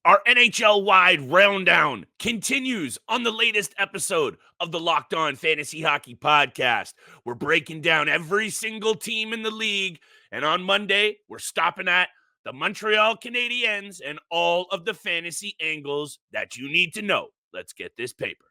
Our NHL-wide rundown continues on the latest episode of the Locked On Fantasy Hockey Podcast. We're breaking down every single team in the league, and on Monday, we're stopping at the Montreal Canadiens and all of the fantasy angles that you need to know. Let's get this paper.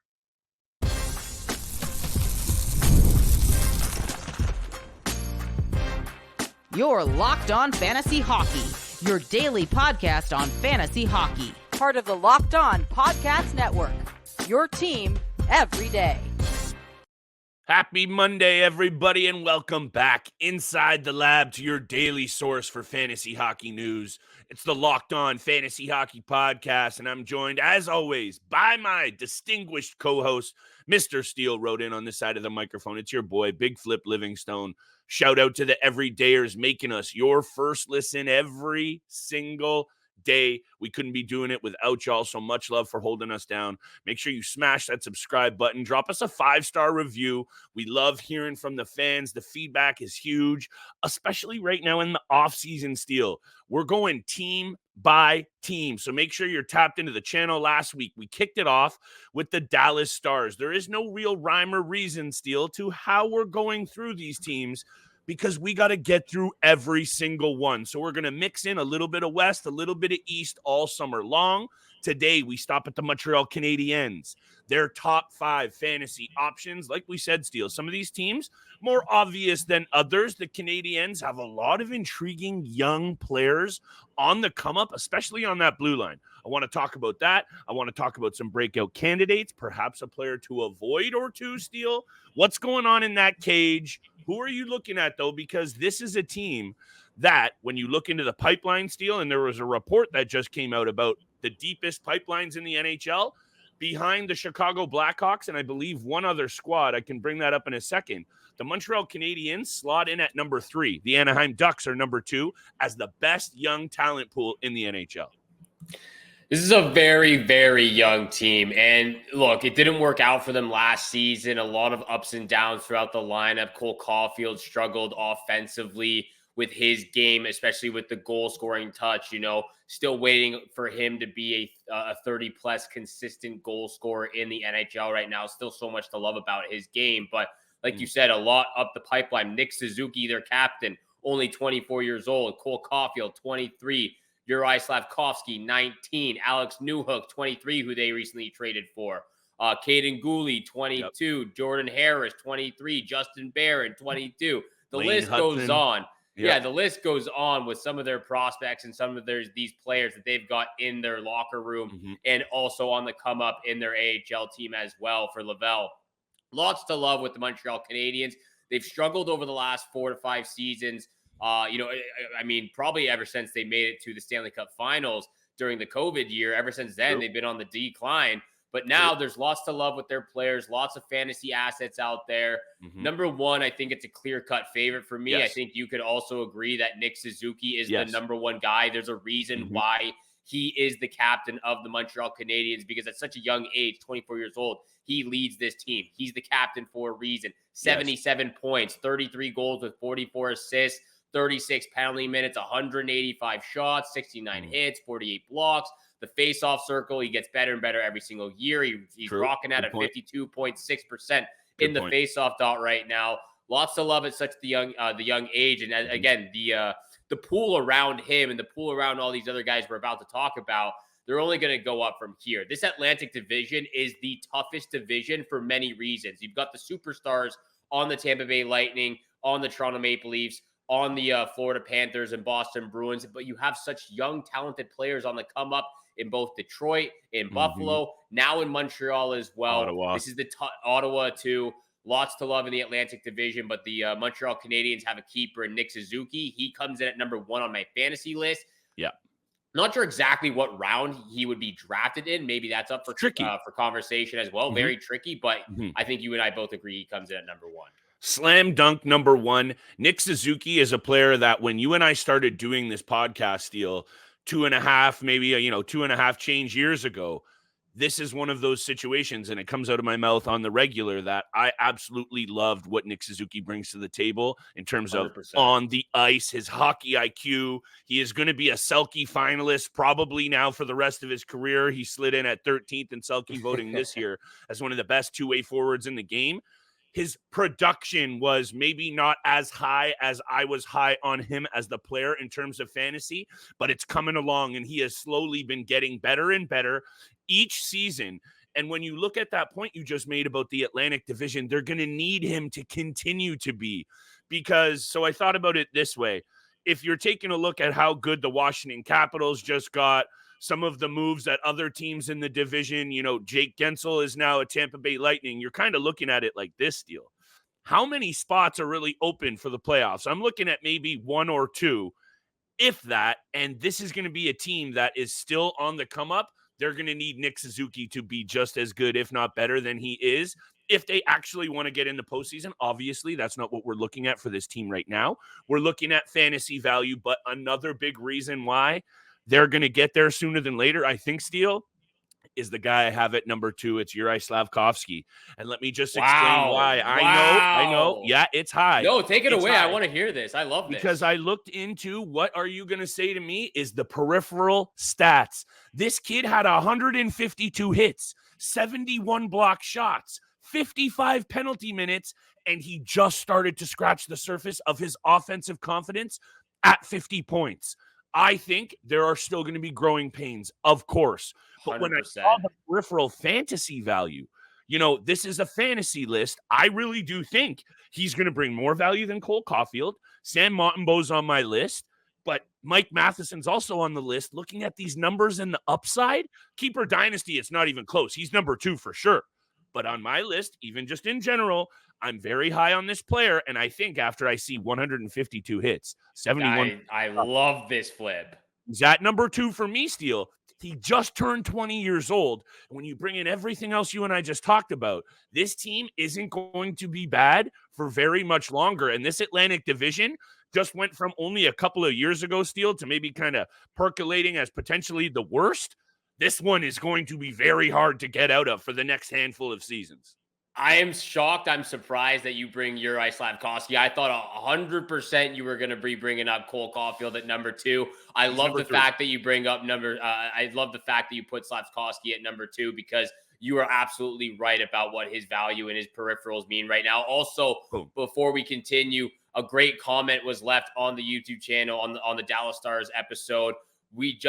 You're Locked On Fantasy Hockey, your daily podcast on fantasy hockey. Part of the Locked On Podcast Network, your team every day. Happy Monday, everybody, and welcome back inside the lab to your daily source for fantasy hockey news. It's the Locked On Fantasy Hockey Podcast, and I'm joined, as always, by my distinguished co-host, Mr. Steele, wrote in on this side of the microphone. It's your boy, Big Flip Livingstone. Shout out to the everydayers making us your first listen every single day. We couldn't be doing it without y'all, so much love for holding us down. Make sure you smash that subscribe button. Drop us a 5-star review. We love hearing from the fans. The feedback is huge, especially right now in the offseason, Steele. We're going team by team, so make sure you're tapped into the channel. Last week, we kicked it off with the Dallas Stars. There is no real rhyme or reason, Steele, to how we're going through these teams, because we got to get through every single one. So we're going to mix in a little bit of West, a little bit of East all summer long. Today, we stop at the Montreal Canadiens. Their top 5 fantasy options. Like we said, Steele, some of these teams more obvious than others. The Canadiens have a lot of intriguing young players on the come up, especially on that blue line. I want to talk about that. I want to talk about some breakout candidates, perhaps a player to avoid or two, Steele. What's going on in that cage? Who are you looking at, though? Because this is a team that, when you look into the pipeline, Steele, and there was a report that just came out about the deepest pipelines in the NHL, behind the Chicago Blackhawks and I believe one other squad. I can bring that up in a second. The Montreal Canadiens slot in at number 3. The Anaheim Ducks are number 2 as the best young talent pool in the NHL. This is a very, very young team. And look, it didn't work out for them last season. A lot of ups and downs throughout the lineup. Caufield struggled offensively with his game, especially with the goal scoring touch, still waiting for him to be a 30-plus consistent goal scorer in the NHL right now. Still so much to love about his game. But like you said, a lot up the pipeline. Nick Suzuki, their captain, only 24 years old. Caufield, 23. Juraj Slafkovsky, 19. Alex Newhook, 23, who they recently traded for. Caden Gooley, 22. Yep. Jordan Harris, 23. Justin Barron, 22. The list goes on. Yep. Yeah, the list goes on with some of their prospects and some of these players that they've got in their locker room and also on the come up in their AHL team as well for Laval. Lots to love with the Montreal Canadiens. They've struggled over the last 4 to 5 seasons. Probably ever since they made it to the Stanley Cup Finals during the COVID year. Ever since then, they've been on the decline. But now there's lots to love with their players, lots of fantasy assets out there. Number 1, I think it's a clear-cut favorite for me. Yes. I think you could also agree that Nick Suzuki is the number 1 guy. There's a reason why he is the captain of the Montreal Canadiens, because at such a young age, 24 years old, he leads this team. He's the captain for a reason. 77 points, 33 goals with 44 assists, 36 penalty minutes, 185 shots, 69 hits, 48 blocks. The face-off circle, he gets better and better every single year. He's rocking at a 52.6% in the face-off dot right now. Lots to love at such the young age. And again, the pool around him and the pool around all these other guys we're about to talk about, they're only going to go up from here. This Atlantic division is the toughest division for many reasons. You've got the superstars on the Tampa Bay Lightning, on the Toronto Maple Leafs, on the Florida Panthers and Boston Bruins, but you have such young, talented players on the come up in both Detroit, in Buffalo, now in Montreal as well. Ottawa. This is the Ottawa too. Lots to love in the Atlantic division, but the Montreal Canadiens have a keeper in Nick Suzuki. He comes in at number 1 on my fantasy list. Yeah. Not sure exactly what round he would be drafted in. Maybe that's up for conversation as well. Very tricky, but I think you and I both agree he comes in at number 1. Slam dunk number 1. Nick Suzuki is a player that when you and I started doing this podcast, Steele, 2.5, maybe, 2.5 change years ago, this is one of those situations, and it comes out of my mouth on the regular, that I absolutely loved what Nick Suzuki brings to the table in terms of 100%. on the ice, his hockey IQ. He is going to be a Selke finalist probably now for the rest of his career. He slid in at 13th in Selke voting this year as one of the best two-way forwards in the game. His production was maybe not as high as I was high on him as the player in terms of fantasy, but it's coming along, and he has slowly been getting better and better each season. And when you look at that point you just made about the Atlantic Division, they're going to need him to continue to be, because so I thought about it this way. If you're taking a look at how good the Washington Capitals just got, some of the moves that other teams in the division, Jake Gensel is now a Tampa Bay Lightning. You're kind of looking at it like this, deal. How many spots are really open for the playoffs? I'm looking at maybe one or two, if that, and this is going to be a team that is still on the come up. They're going to need Nick Suzuki to be just as good, if not better, than he is, if they actually want to get in the postseason. Obviously, that's not what we're looking at for this team right now. We're looking at fantasy value, but another big reason why they're going to get there sooner than later, I think, Steele, is the guy I have at number 2. It's Juraj Slafkovsky. And let me just explain why. I know. Yeah, it's high. No, take it It's away. high. I want to hear this. I love this. Because I looked into what are you going to say to me is the peripheral stats. This kid had 152 hits, 71 block shots, 55 penalty minutes, and he just started to scratch the surface of his offensive confidence at 50 points. I think there are still going to be growing pains, of course. But when I 100%. saw the peripheral fantasy value, this is a fantasy list. I really do think he's going to bring more value than Cole Caufield. Sam Montembeau's on my list, but Mike Matheson's also on the list. Looking at these numbers and the upside, Keeper Dynasty, it's not even close. He's number 2 for sure. But on my list, even just in general, I'm very high on this player, and I think after I see 152 hits, 71. I love this flip. He's at number 2 for me, Steele. He just turned 20 years old. When you bring in everything else you and I just talked about, this team isn't going to be bad for very much longer. And this Atlantic Division just went from only a couple of years ago, Steele, to maybe kind of percolating as potentially the worst. This one is going to be very hard to get out of for the next handful of seasons. I am shocked. I'm surprised that you bring Juraj Slafkovsky. I thought 100% you were going to be bringing up Cole Caufield at number 2. I love the fact that you bring up I love the fact that you put Slafkovsky at number 2, because you are absolutely right about what his value and his peripherals mean right now. Also, before we continue, a great comment was left on the YouTube channel on the Dallas Stars episode. We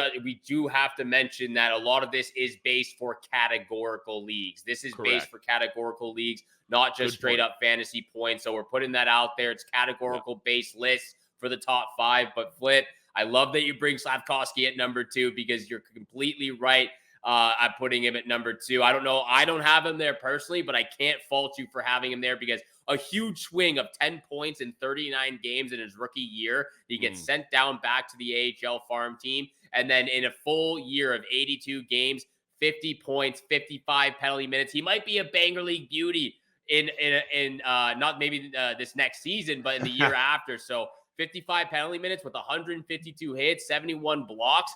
do have to mention that a lot of this is based for categorical leagues. This is based for categorical leagues, not just straight up fantasy points. So we're putting that out there. It's categorical based lists for the top 5. But Flip, I love that you bring Slafkovsky at number 2, because you're completely right. I'm putting him at number 2. I don't know. I don't have him there personally, but I can't fault you for having him there, because a huge swing of 10 points in 39 games in his rookie year. He gets sent down back to the AHL farm team. And then in a full year of 82 games, 50 points, 55 penalty minutes. He might be a Banger League beauty in not maybe this next season, but in the year after. So 55 penalty minutes with 152 hits, 71 blocks.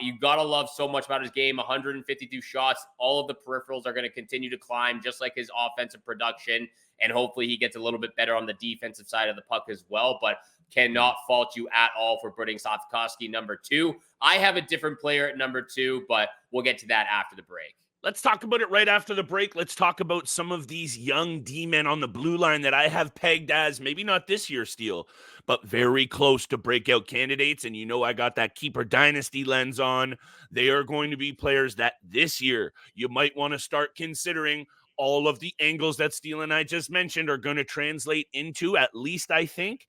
You gotta love so much about his game. 152 shots. All of the peripherals are going to continue to climb, just like his offensive production. And hopefully he gets a little bit better on the defensive side of the puck as well. But cannot fault you at all for putting Slafkovsky number 2. I have a different player at number 2, but we'll get to that after the break. Let's talk about it right after the break. Let's talk about some of these young D-men on the blue line that I have pegged as, maybe not this year, Steele, but very close to breakout candidates. And I got that Keeper Dynasty lens on. They are going to be players that this year you might want to start considering. All of the angles that Steele and I just mentioned are going to translate into, at least I think,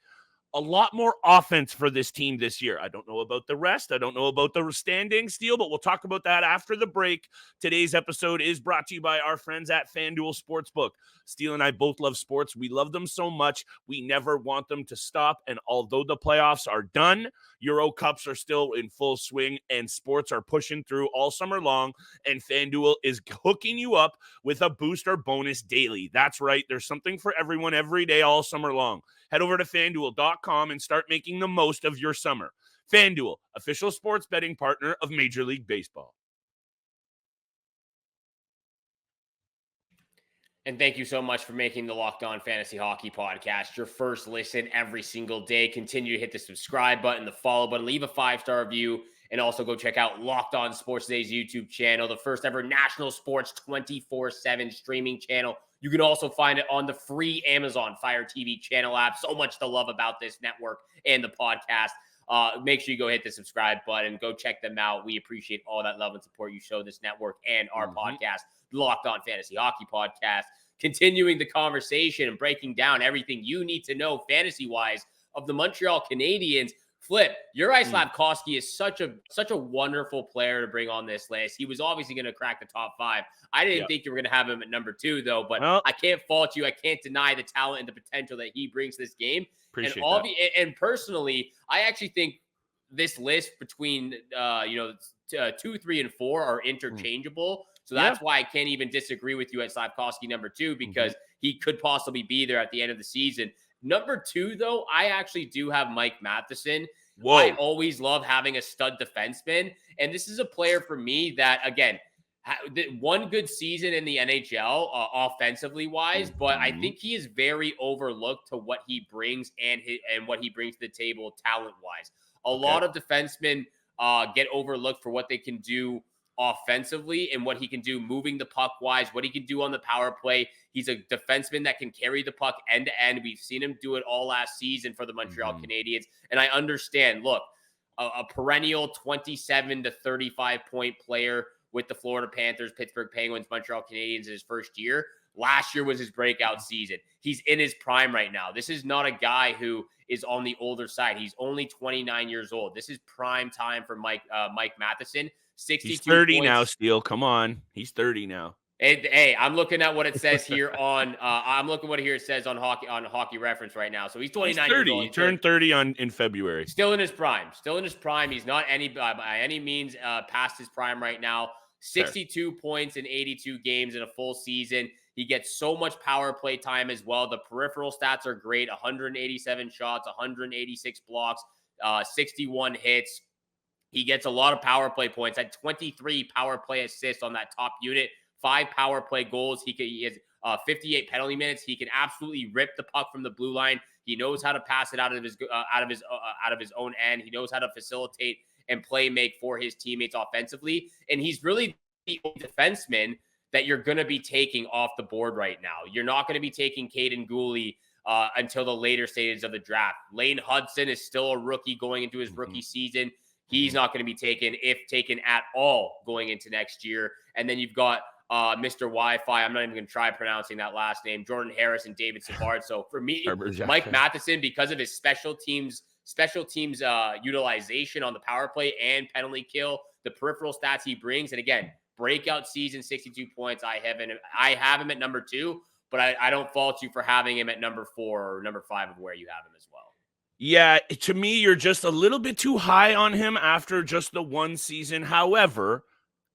a lot more offense for this team this year. I don't know about the rest. I don't know about the standings, Steele, but we'll talk about that after the break. Today's episode is brought to you by our friends at FanDuel Sportsbook. Steele and I both love sports. We love them so much. We never want them to stop. And although the playoffs are done, Euro Cups are still in full swing, and sports are pushing through all summer long. And FanDuel is hooking you up with a booster bonus daily. That's right. There's something for everyone every day, all summer long. Head over to FanDuel.com and start making the most of your summer. FanDuel, official sports betting partner of Major League Baseball. And thank you so much for making the Locked On Fantasy Hockey Podcast your first listen every single day. Continue to hit the subscribe button, the follow button, leave a 5-star review, and also go check out Locked On Sports Today's YouTube channel, the first ever national sports 24/7 streaming channel. You can also find it on the free Amazon Fire TV channel app. So much to love about this network and the podcast. Make sure you go hit the subscribe button. Go check them out. We appreciate all that love and support you show this network and our podcast, Locked On Fantasy Hockey Podcast. Continuing the conversation and breaking down everything you need to know fantasy-wise of the Montreal Canadiens. Flip, Juraj Slafkovsky is such a wonderful player to bring on this list. He was obviously going to crack the top 5. I didn't think you were going to have him at number 2, though, but I can't fault you. I can't deny the talent and the potential that he brings to this game. And personally, I actually think this list between 2, 3, and 4 are interchangeable. So that's why I can't even disagree with you at Slafkovsky number 2, because he could possibly be there at the end of the season. Number 2, though, I actually do have Mike Matheson. I always love having a stud defenseman. And this is a player for me that, again, one good season in the NHL offensively wise, but I think he is very overlooked to what he brings and what he brings to the table talent wise. A lot of defensemen get overlooked for what they can do offensively and what he can do moving the puck wise, what he can do on the power play. He's a defenseman that can carry the puck end to end. We've seen him do it all last season for the Montreal Canadiens. And I understand, look, a perennial 27 to 35 point player with the Florida Panthers, Pittsburgh Penguins, Montreal Canadiens in his first year. Last year was his breakout season. He's in his prime right now. This is not a guy who is on the older side. He's only 29 years old. This is prime time for Mike Matheson. 62 He's 30 points. now, Steele. Come on. He's 30 now. Hey, I'm looking at what it says here on it says on Hockey Reference right now. So he's 29 years old. He turned 30 in February. Still in his prime. He's not by any means past his prime right now. 62 points in 82 games in a full season. He gets so much power play time as well. The peripheral stats are great. 187 shots, 186 blocks, 61 hits. He gets a lot of power play points. Had 23 power play assists on that top unit. 5 power play goals. He has 58 penalty minutes. He can absolutely rip the puck from the blue line. He knows how to pass it out of his own end. He knows how to facilitate and play make for his teammates offensively. And he's really the only defenseman that you're going to be taking off the board right now. You're not going to be taking Caden Gooley until the later stages of the draft. Lane Hutson is still a rookie going into his rookie season. He's not going to be taken, if taken at all, going into next year. And then you've got Mr. Wi-Fi. I'm not even going to try pronouncing that last name. Jordan Harris and David Savard. So for me, Mike Matheson, because of his special teams utilization on the power play and penalty kill, the peripheral stats he brings, and again, breakout season, 62 points. I have him at number 2, but I don't fault you for having him at number 4 or number 5 of where you have him as well. Yeah, to me, you're just a little bit too high on him after just the one season. However,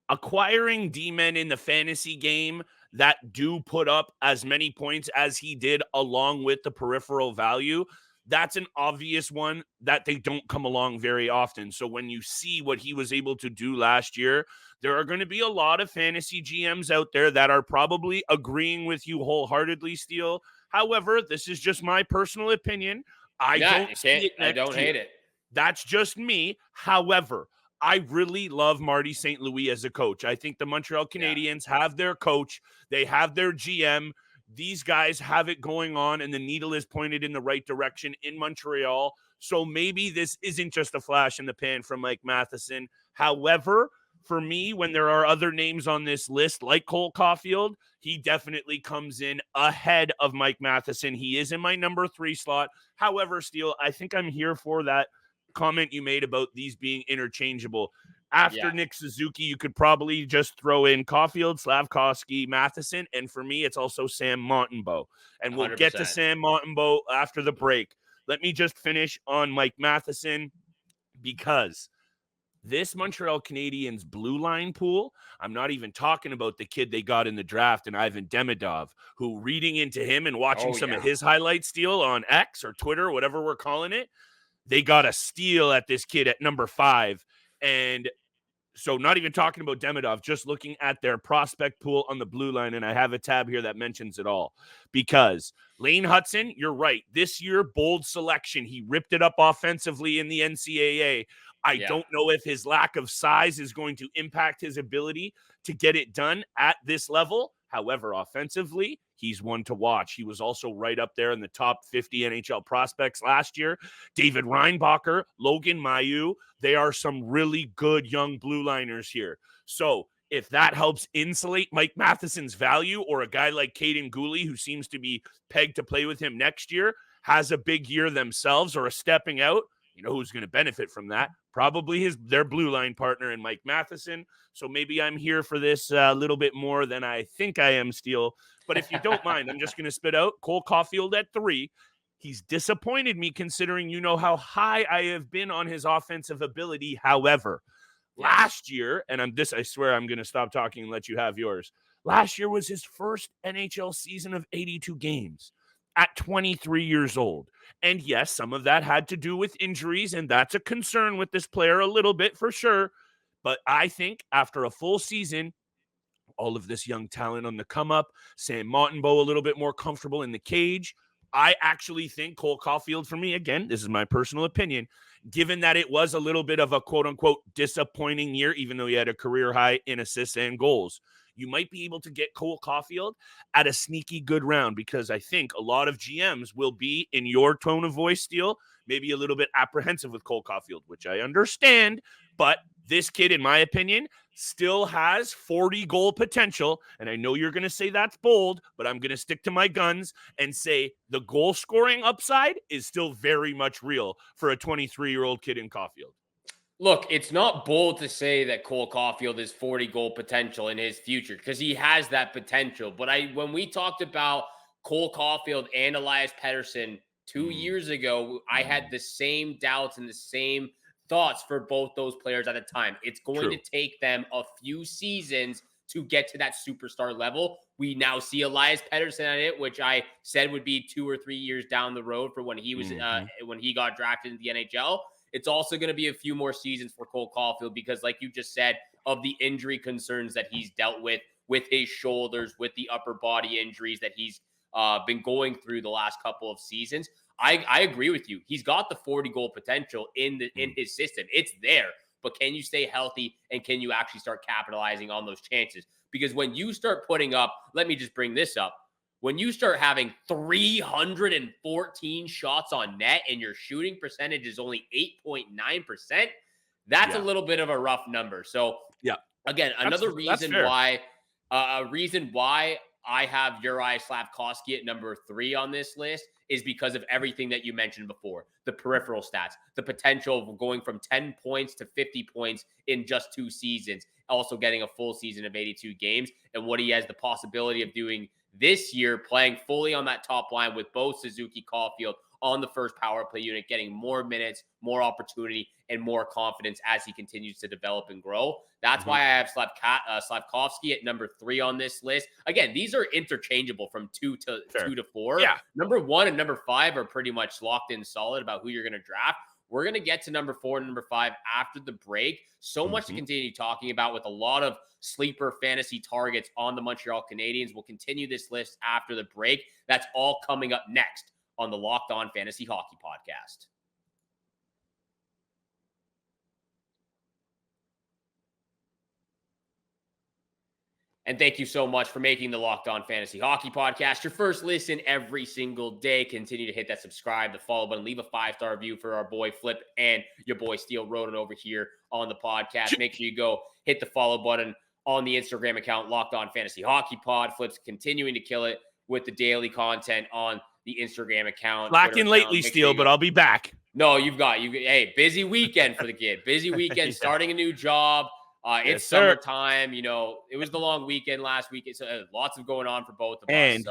acquiring D-men in the fantasy game that do put up as many points as he did along with the peripheral value, that's an obvious one that they don't come along very often. So when you see what he was able to do last year, there are going to be a lot of fantasy GMs out there that are probably agreeing with you wholeheartedly, Steele. However, this is just my personal opinion. I don't hate it. That's just me. However, I really love Marty St. Louis as a coach. I think the Montreal Canadiens have their coach. They have their GM. These guys have it going on, and the needle is pointed in the right direction in Montreal. So maybe this isn't just a flash in the pan from Mike Matheson. However, for me, when there are other names on this list, like Cole Caufield, he definitely comes in ahead of Mike Matheson. He is in my number 3 slot. However, Steele, I think I'm here for that comment you made about these being interchangeable. After Nick Suzuki, you could probably just throw in Caufield, Slafkovsky, Matheson, and for me, it's also Sam Montembeault. And we'll 100%. Get to Sam Montembeault after the break. Let me just finish on Mike Matheson, because this Montreal Canadiens blue line pool, I'm not even talking about the kid they got in the draft and Ivan Demidov, who, reading into him and watching some of his highlights, Steele, on X or Twitter, whatever we're calling it, they got a steal at this kid at number 5. And So not even talking about Demidov, just looking at their prospect pool on the blue line, and I have a tab here that mentions it all. Because Lane Hutson, you're right. This year, bold selection. He ripped it up offensively in the NCAA. I don't know if his lack of size is going to impact his ability to get it done at this level. However, offensively, he's one to watch. He was also right up there in the top 50 NHL prospects last year. David Reinbacher, Logan Mailloux, they are some really good young blue liners here. So if that helps insulate Mike Matheson's value, or a guy like Caden Gooley, who seems to be pegged to play with him next year, has a big year themselves or a stepping out, you know who's going to benefit from that? Probably their blue line partner in Mike Matheson. So maybe I'm here for this a little bit more than I think I am, Steele. But if you don't mind, I'm just going to spit out Cole Caufield at 3. He's disappointed me considering how high I have been on his offensive ability. However, last year, and I swear I'm going to stop talking and let you have yours. Last year was his first NHL season of 82 games at 23 years old. And yes, some of that had to do with injuries, and that's a concern with this player a little bit for sure. But I think after a full season, all of this young talent on the come up, Sam Montembeault a little bit more comfortable in the cage, I actually think Cole Caufield, for me, again, this is my personal opinion, given that it was a little bit of a quote-unquote disappointing year, even though he had a career high in assists and goals, you might be able to get Cole Caufield at a sneaky good round, because I think a lot of GMs will be, in your tone of voice, Steele, maybe a little bit apprehensive with Cole Caufield, which I understand, but this kid, in my opinion, still has 40-goal potential, and I know you're going to say that's bold, but I'm going to stick to my guns and say the goal-scoring upside is still very much real for a 23-year-old kid in Caufield. Look, it's not bold to say that Cole Caufield is 40-goal potential in his future, because he has that potential. But when we talked about Cole Caufield and Elias Pettersson 2 years ago, I had the same doubts and the same thoughts for both those players at the time. It's going to take them a few seasons to get to that superstar level. We now see Elias Pettersson at it, which I said would be 2 or 3 years down the road for when he was when he got drafted in the NHL. It's also going to be a few more seasons for Cole Caufield because, like you just said, of the injury concerns that he's dealt with his shoulders, with the upper body injuries that he's been going through the last couple of seasons. I agree with you. He's got the 40-goal potential in his system. It's there. But can you stay healthy, and can you actually start capitalizing on those chances? Because when you start putting up, let me just bring this up. When you start having 314 shots on net and your shooting percentage is only 8.9%, that's a little bit of a rough number. So, again, another reason why I have Juraj Slafkovsky at number 3 on this list is because of everything that you mentioned before. The peripheral stats, the potential of going from 10 points to 50 points in just 2 seasons, also getting a full season of 82 games, and what he has the possibility of doing this year, playing fully on that top line with both Suzuki, Caufield on the first power play unit, getting more minutes, more opportunity, and more confidence as he continues to develop and grow. That's why I have Slafkovsky at number 3 on this list. Again, these are interchangeable from 2 to 4. Yeah. Number 1 and number 5 are pretty much locked in solid about who you're going to draft. We're going to get to number 4 and number 5 after the break. So much to continue talking about with a lot of sleeper fantasy targets on the Montreal Canadiens. We'll continue this list after the break. That's all coming up next on the Locked On Fantasy Hockey Podcast. And thank you so much for making the Locked On Fantasy Hockey Podcast your first listen every single day. Continue to hit that subscribe, the follow button, leave a 5-star review for our boy Flip and your boy Steele Roden over here on the podcast. Make sure you go hit the follow button on the Instagram account, Locked On Fantasy Hockey Pod. Flip's continuing to kill it with the daily content on the Instagram account. Lacking lately, Steele, but I'll be back. No, hey, busy weekend for the kid. Busy weekend, starting a new job. It's summertime, it was the long weekend last week. So lots of going on for both of us.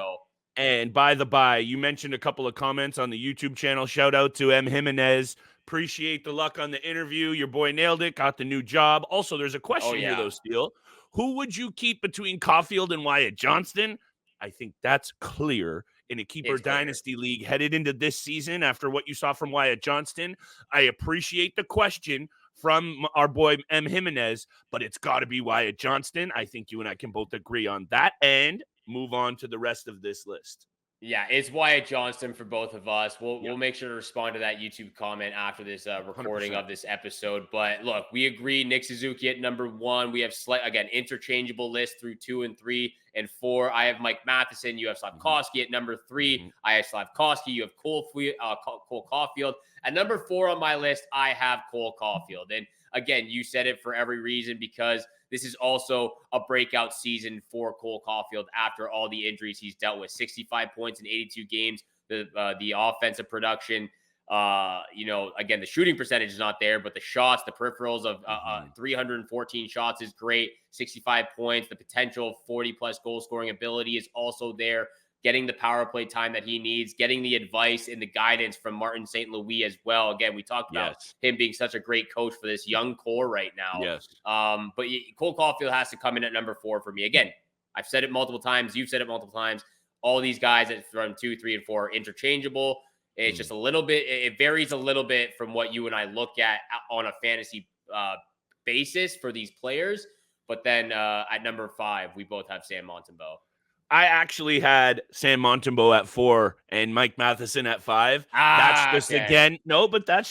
And by the by, you mentioned a couple of comments on the YouTube channel. Shout out to M. Jimenez. Appreciate the luck on the interview. Your boy nailed it. Got the new job. Also, there's a question here, though, Steele. Who would you keep between Caufield and Wyatt Johnston? I think that's clear in a keeper dynasty league headed into this season after what you saw from Wyatt Johnston. I appreciate the question from our boy M. Jimenez, but it's got to be Wyatt Johnston. I think you and I can both agree on that and move on to the rest of this list. Yeah, it's Wyatt Johnston for both of us. We'll make sure to respond to that YouTube comment after this recording 100%. of this episode. But look, we agree Nick Suzuki at number 1. We have again interchangeable list through 2 and 3 and 4. I have Mike Matheson. You have Slafkovsky at number 3. I have Slafkovsky. You have Cole Caufield. At number 4 on my list, I have Cole Caufield. And again, you said it for every reason, because this is also a breakout season for Cole Caufield after all the injuries he's dealt with. 65 points in 82 games. The offensive production, again, the shooting percentage is not there, but the shots, the peripherals of 314 shots is great. 65 points. The potential 40-plus goal scoring ability is also there. Getting the power play time that he needs, getting the advice and the guidance from Martin St. Louis as well. Again, we talked about him being such a great coach for this young core right now. Yes. But Cole Caufield has to come in at number 4 for me. Again, I've said it multiple times. You've said it multiple times. All these guys from 2, 3, and 4 are interchangeable. It's just a little bit, it varies a little bit from what you and I look at on a fantasy basis for these players. But then at number 5, we both have Sam Montembeault. I actually had Sam Montembeault at 4 and Mike Matheson at 5. That's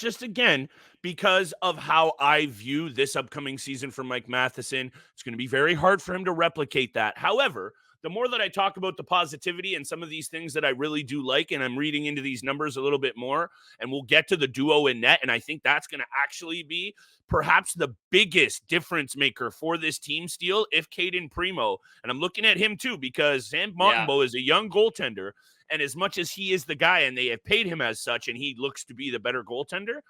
just again because of how I view this upcoming season for Mike Matheson. It's going to be very hard for him to replicate that. However, the more that I talk about the positivity and some of these things that I really do like, and I'm reading into these numbers a little bit more, and we'll get to the duo in net, and I think that's going to actually be perhaps the biggest difference maker for this team, Steele, if Cayden Primo, and I'm looking at him too, because Sam Montembeault is a young goaltender, and as much as he is the guy, and they have paid him as such, and he looks to be the better goaltender,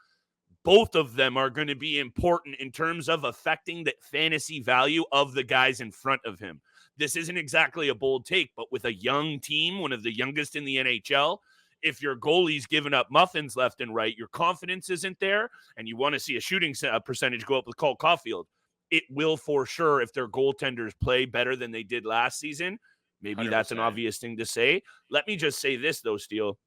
both of them are going to be important in terms of affecting the fantasy value of the guys in front of him. This isn't exactly a bold take, but with a young team, one of the youngest in the NHL, if your goalie's giving up muffins left and right, your confidence isn't there, and you want to see a shooting percentage go up with Cole Caufield, it will for sure if their goaltenders play better than they did last season. Maybe 100%. That's an obvious thing to say. Let me just say this, though, Steele.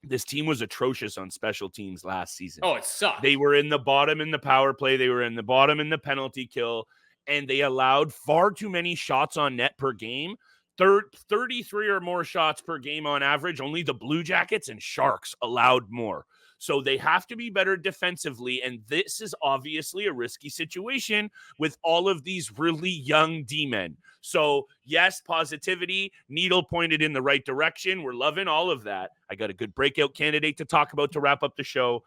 This team was atrocious on special teams last season. Oh, it sucked. They were in the bottom in the power play. They were in the bottom in the penalty kill. And they allowed far too many shots on net per game. 33 or more shots per game on average. Only the Blue Jackets and Sharks allowed more. So they have to be better defensively. And this is obviously a risky situation with all of these really young D-men. So yes, positivity, needle pointed in the right direction. We're loving all of that. I got a good breakout candidate to talk about to wrap up the show.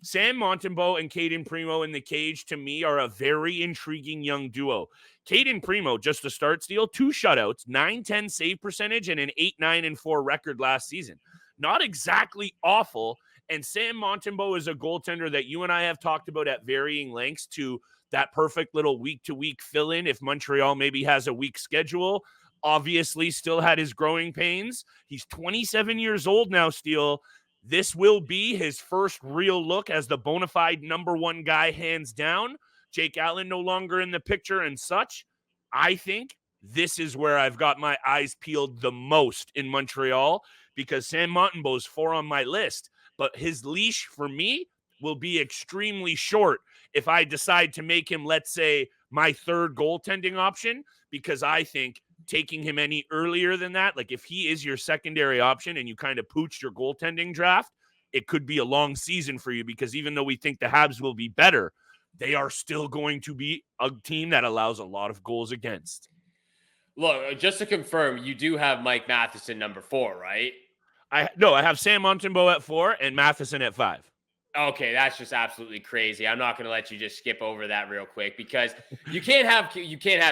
Sam Montembeault and Cayden Primo in the cage, to me, are a very intriguing young duo. Cayden Primo, just to start, Steele, 2 shutouts, 9-10 save percentage, and an 8-9-4 record last season. Not exactly awful. And Sam Montembeault is a goaltender that you and I have talked about at varying lengths to that perfect little week-to-week fill-in if Montreal maybe has a weak schedule. Obviously, still had his growing pains. He's 27 years old now, Steele. This will be his first real look as the bona fide number 1 guy, hands down. Jake Allen no longer in the picture and such. I think this is where I've got my eyes peeled the most in Montreal, because Sam Montembeault's 4 on my list, but his leash for me will be extremely short if I decide to make him, let's say, my 3rd goaltending option, because I think taking him any earlier than that, like if he is your secondary option and you kind of pooched your goaltending draft, it could be a long season for you, because even though we think the Habs will be better, they are still going to be a team that allows a lot of goals against. Look, just to confirm, you do have Mike Matheson number 4, right? I have Sam Montembeault at 4 and Matheson at 5. Okay, that's just absolutely crazy. I'm not going to let you just skip over that real quick, because you can't have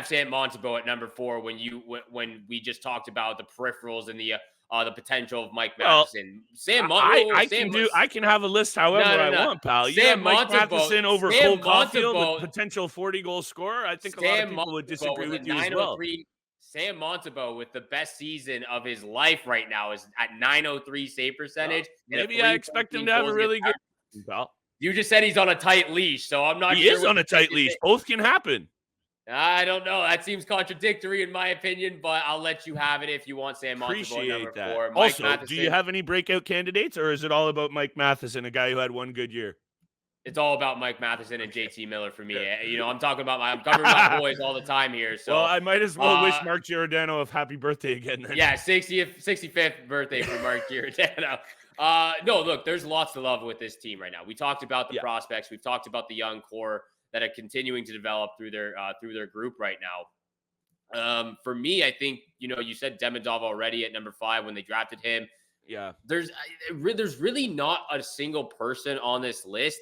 Sam Montembeault at number 4 when we just talked about the peripherals and the potential of Mike Matheson. I can have a list however I want, pal. You have Mike Matheson over Cole Caufield, the potential 40-goal scorer. I think a lot of people would disagree with you as well. Sam Montembeault, with the best season of his life right now, is at 903 save percentage. Maybe I expect him to have a really good season, pal. You just said he's on a tight leash, so I'm not sure. He is on a tight leash. Both can happen. I don't know. That seems contradictory in my opinion, but I'll let you have it if you want Sam Montembeault number 4. Also, do you have any breakout candidates, or is it all about Mike Matheson, a guy who had one good year? It's all about Mike Matheson and JT Miller for me. You know, I'm covering my boys all the time here. So, well, I might as well wish Mark Giordano a happy birthday again then. Yeah, 65th birthday for Mark Giordano. No, look, there's lots to love with this team right now. We talked about the prospects. We've talked about the young core that are continuing to develop through their group right now. For me, I think, you know, you said Demidov already at number 5 when they drafted him. Yeah. There's really not a single person on this list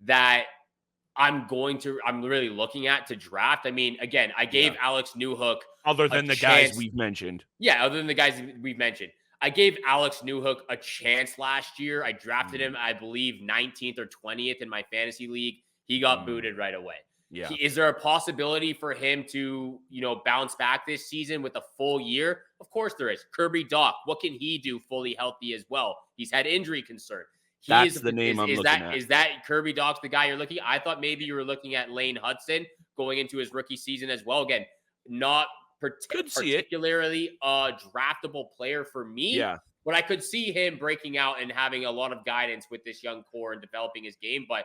that I'm really looking at to draft. I mean, again, I gave Alex Newhook other than the guys we've mentioned. Yeah, other than the guys we've mentioned. I gave Alex Newhook a chance last year. I drafted him, I believe, 19th or 20th in my fantasy league. He got booted right away. Yeah. Is there a possibility for him to, you know, bounce back this season with a full year? Of course there is. Kirby Dach, what can he do fully healthy as well? He's had injury concern. That's the name I'm looking at. Is that Kirby Dach the guy you're looking at? I thought maybe you were looking at Lane Hutson going into his rookie season as well. Again, not particularly a draftable player for me. Yeah. But I could see him breaking out and having a lot of guidance with this young core and developing his game. But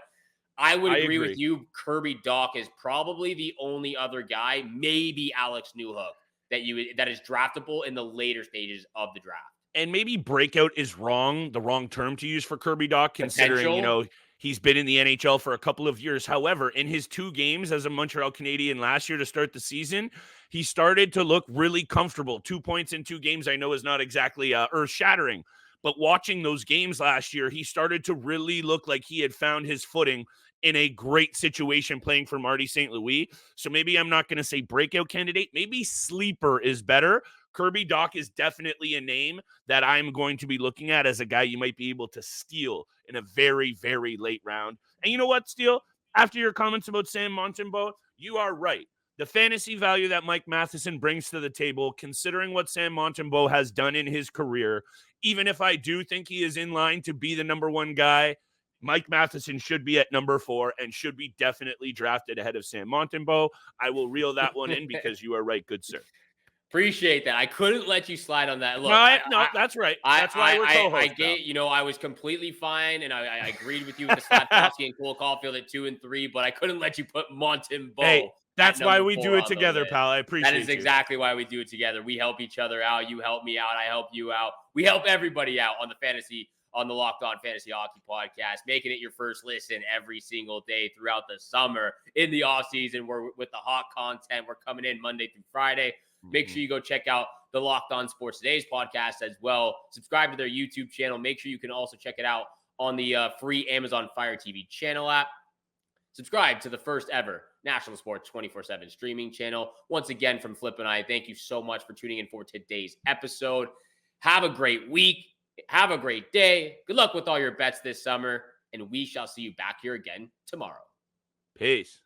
I would agree with you. Kirby Dach is probably the only other guy, maybe Alex Newhook, that is draftable in the later stages of the draft. And maybe breakout is the wrong term to use for Kirby Dach, considering, you know, he's been in the NHL for a couple of years. However, in his 2 games as a Montreal Canadien last year to start the season, he started to look really comfortable. 2 points in 2 games, I know, is not exactly earth-shattering. But watching those games last year, he started to really look like he had found his footing in a great situation playing for Marty St. Louis. So maybe I'm not going to say breakout candidate. Maybe sleeper is better. Kirby Dach is definitely a name that I'm going to be looking at as a guy you might be able to steal in a very, very late round. And you know what, Steele? After your comments about Sam Montembeault, you are right. The fantasy value that Mike Matheson brings to the table, considering what Sam Montembeault has done in his career, even if I do think he is in line to be the number 1 guy, Mike Matheson should be at number 4 and should be definitely drafted ahead of Sam Montembeault. I will reel that one in because you are right, good sir. Appreciate that. I couldn't let you slide on that. Look, no, that's right. That's why we're co-hosts. I was completely fine, and I agreed with you with the Slafkovsky and Cole Caufield at 2 and 3, but I couldn't let you put Montembeault. Hey, that's why we do it together, pal. I appreciate it. That is exactly why we do it together. We help each other out. You help me out. I help you out. We help everybody out on the Locked On Fantasy Hockey podcast, making it your first listen every single day throughout the summer. In the offseason, we're with the hot content. We're coming in Monday through Friday. Make sure you go check out the Locked On Sports Today's podcast as well. Subscribe to their YouTube channel. Make sure you can also check it out on the free Amazon Fire TV channel app. Subscribe to the first ever National Sports 24/7 streaming channel. Once again, from Flip and I, thank you so much for tuning in for today's episode. Have a great week. Have a great day. Good luck with all your bets this summer, and we shall see you back here again tomorrow. Peace.